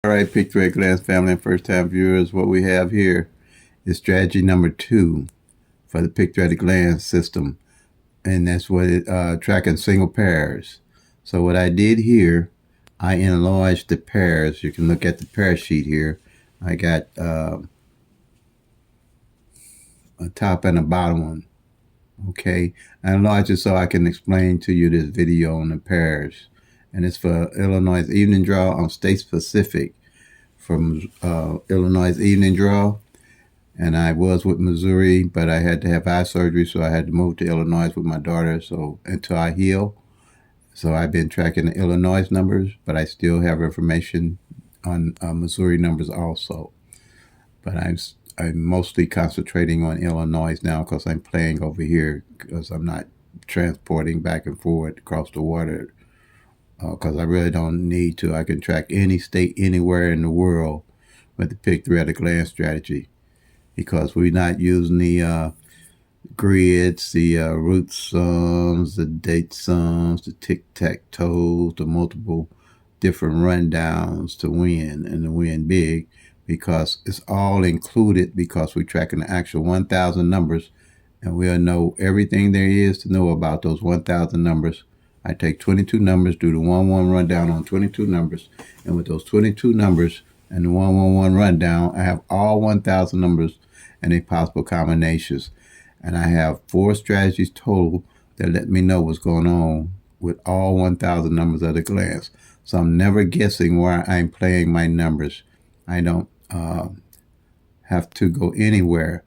All right, Picture at a Glance family and first-time viewers, what we have here is strategy number 2 for the Picture at a Glance system, and that's what tracking single pairs. So what I did here, I enlarged the pairs. You can look at the pair sheet here. I got a top and a bottom one. Okay, I enlarged it so I can explain to you this video on the pairs, and it's for Illinois Evening Draw on state specific from Illinois Evening Draw, and I was with Missouri, but I had to have eye surgery, so I had to move to Illinois with my daughter. So until I heal, so I've been tracking the Illinois numbers, but I still have information on Missouri numbers also. But I'm mostly concentrating on Illinois now because I'm playing over here because I'm not transporting back and forth across the water because I really don't need to. I can track any state anywhere in the world with the Picture at a Glance strategy because we're not using the grids, the root sums, the date sums, the tic-tac-toes, the multiple different rundowns to win and to win big, because it's all included because we're tracking the actual 1,000 numbers, and we'll know everything there is to know about those 1,000 numbers. I take 22 numbers, do the 1-1 rundown on 22 numbers, and with those 22 numbers and the 1-1-1 rundown, I have all 1,000 numbers and their possible combinations. And I have 4 strategies total that let me know what's going on with all 1,000 numbers at a glance. So I'm never guessing where I'm playing my numbers. I don't have to go anywhere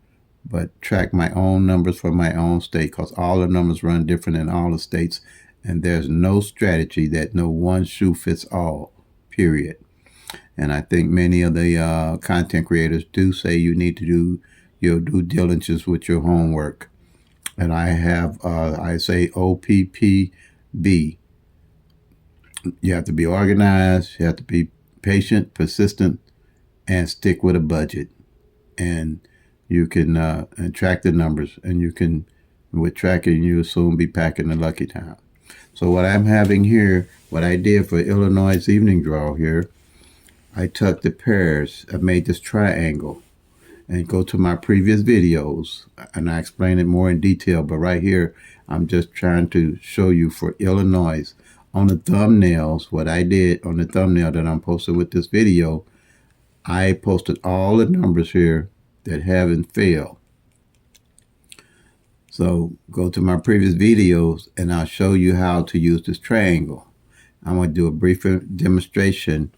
but track my own numbers for my own state, because all the numbers run different in all the states, and there's no strategy that no one shoe fits all, period. And I think many of the content creators do say you need to do your due diligence with your homework. And I have, I say OPPB. You have to be organized, you have to be patient, persistent, and stick with a budget. And you can and track the numbers, and you can, with tracking, you'll soon be packing the lucky time. So what I'm having here, what I did for Illinois Evening Draw here, I took the pairs, I made this triangle, and go to my previous videos, and I explain it more in detail, but right here, I'm just trying to show you for Illinois. On the thumbnails, what I did on the thumbnail that I'm posting with this video, I posted all the numbers here that haven't failed. So go to my previous videos and I'll show you how to use this triangle. I'm going to do a brief demonstration,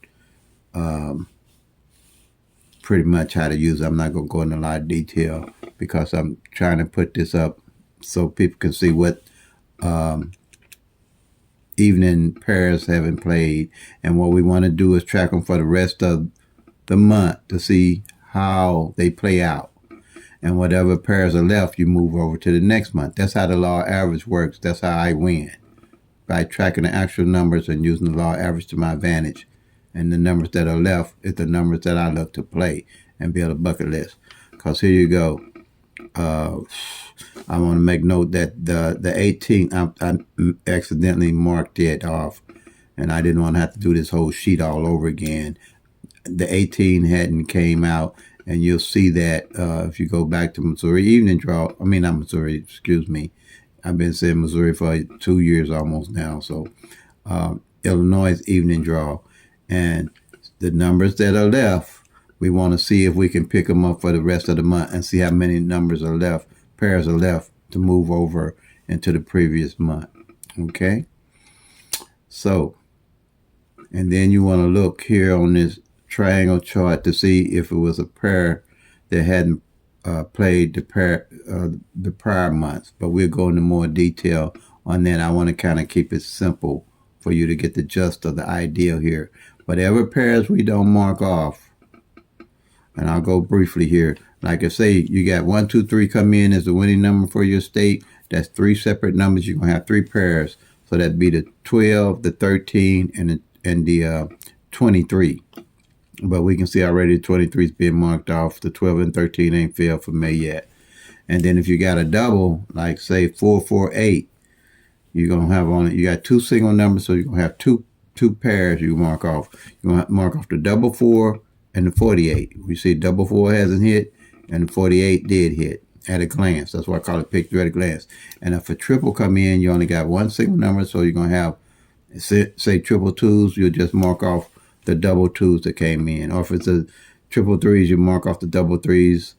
pretty much how to use it. I'm not going to go into a lot of detail because I'm trying to put this up so people can see what evening pairs haven't played. And what we want to do is track them for the rest of the month to see how they play out. And whatever pairs are left, you move over to the next month. That's how the law of average works. That's how I win, by tracking the actual numbers and using the law of average to my advantage. And the numbers that are left is the numbers that I look to play and build a bucket list. Because here you go. I want to make note that the 18, I accidentally marked it off, and I didn't want to have to do this whole sheet all over again. The 18 hadn't came out, and you'll see that if you go back to Missouri Evening Draw, I mean, not Missouri, excuse me. I've been saying Missouri for 2 years almost now. So Illinois Evening Draw. And the numbers that are left, we want to see if we can pick them up for the rest of the month and see how many numbers are left, pairs are left to move over into the previous month. Okay? So, and then you want to look here on this triangle chart to see if it was a pair that hadn't played the prior months. But we'll go into more detail on that. I want to kind of keep it simple for you to get the gist of the idea here. Whatever pairs we don't mark off, and I'll go briefly here. Like I say, you got 1, 2, 3 come in as the winning number for your state. That's 3 separate numbers. You're going to have 3 pairs. So that'd be the 12, the 13, and the 23. But we can see already the 23 is being marked off. The 12 and 13 ain't failed for me yet. And then if you got a double, like say 4, 4, 8, you're going to have only, you got 2 single numbers, so you're going to have 2 two pairs you mark off. You want to mark off the double 4 and the 48. We see double 4 hasn't hit and the 48 did hit at a glance. That's why I call it pick 3 at a glance. And if a triple come in, you only got one single number, so you're going to have, say triple 2s, you'll just mark off the double 2s that came in. Or if it's a triple 3s, you mark off the double 3s.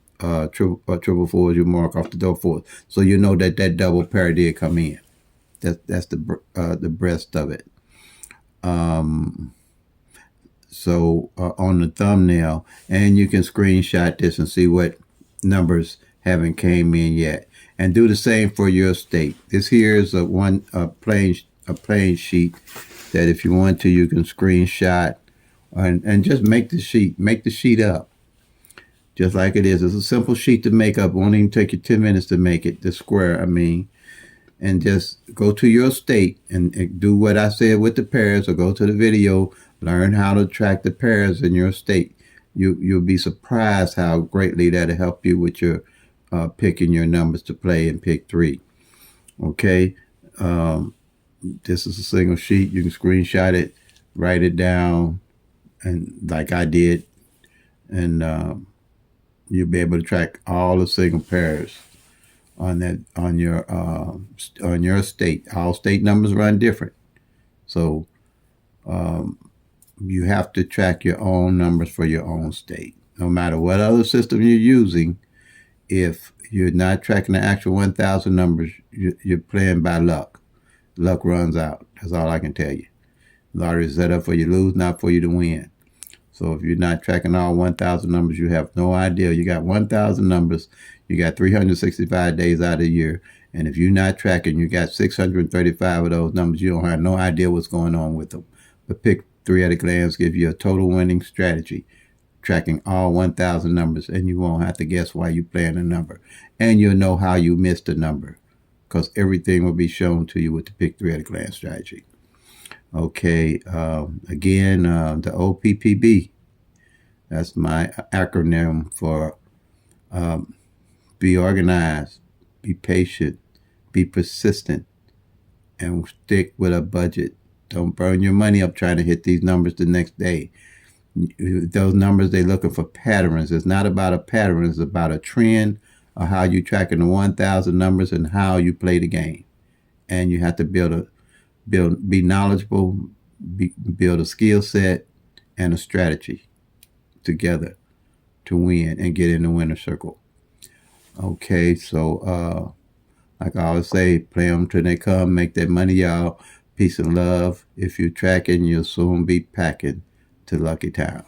Triple 4s, you mark off the double 4s. So you know that that double pair did come in. That's the breadth of it. So on the thumbnail, and you can screenshot this and see what numbers haven't came in yet, and do the same for your state. This here is a plain sheet that if you want to, you can screenshot and just make the sheet up just like it is. It's a simple sheet to make up. It won't even take you 10 minutes to make it, the square, I mean. And just go to your state and do what I said with the pairs, or go to the video, learn how to track the pairs in your state. You'll be surprised how greatly that'll help you with your picking your numbers to play in pick 3. Okay, this is a single sheet. You can screenshot it, write it down, and like I did, and you'll be able to track all the single pairs on your state. All state numbers run different, so you have to track your own numbers for your own state. No matter what other system you're using, if you're not tracking the actual 1,000 numbers, you're playing by luck. Luck runs out. That's all I can tell you. Lottery is set up for you to lose, not for you to win. So if you're not tracking all 1,000 numbers, you have no idea. You got 1,000 numbers. You got 365 days out of the year. And if you're not tracking, you got 635 of those numbers. You don't have no idea what's going on with them. But pick 3 at a glance gives you a total winning strategy, tracking all 1,000 numbers, and you won't have to guess why you're playing a number. And you'll know how you missed a number, because everything will be shown to you with the pick 3 at a glance strategy. Okay, again, the OPPB, that's my acronym for be organized, be patient, be persistent, and stick with a budget. Don't burn your money up trying to hit these numbers the next day. Those numbers, they're looking for patterns. It's not about a pattern. It's about a trend of how you tracking the 1,000 numbers and how you play the game. And you have to be knowledgeable, build a skill set and a strategy together to win and get in the winner circle. Okay, so like I always say, play them till they come, make that money, y'all. Peace and love. If you're tracking, you'll soon be packing to Lucky Town.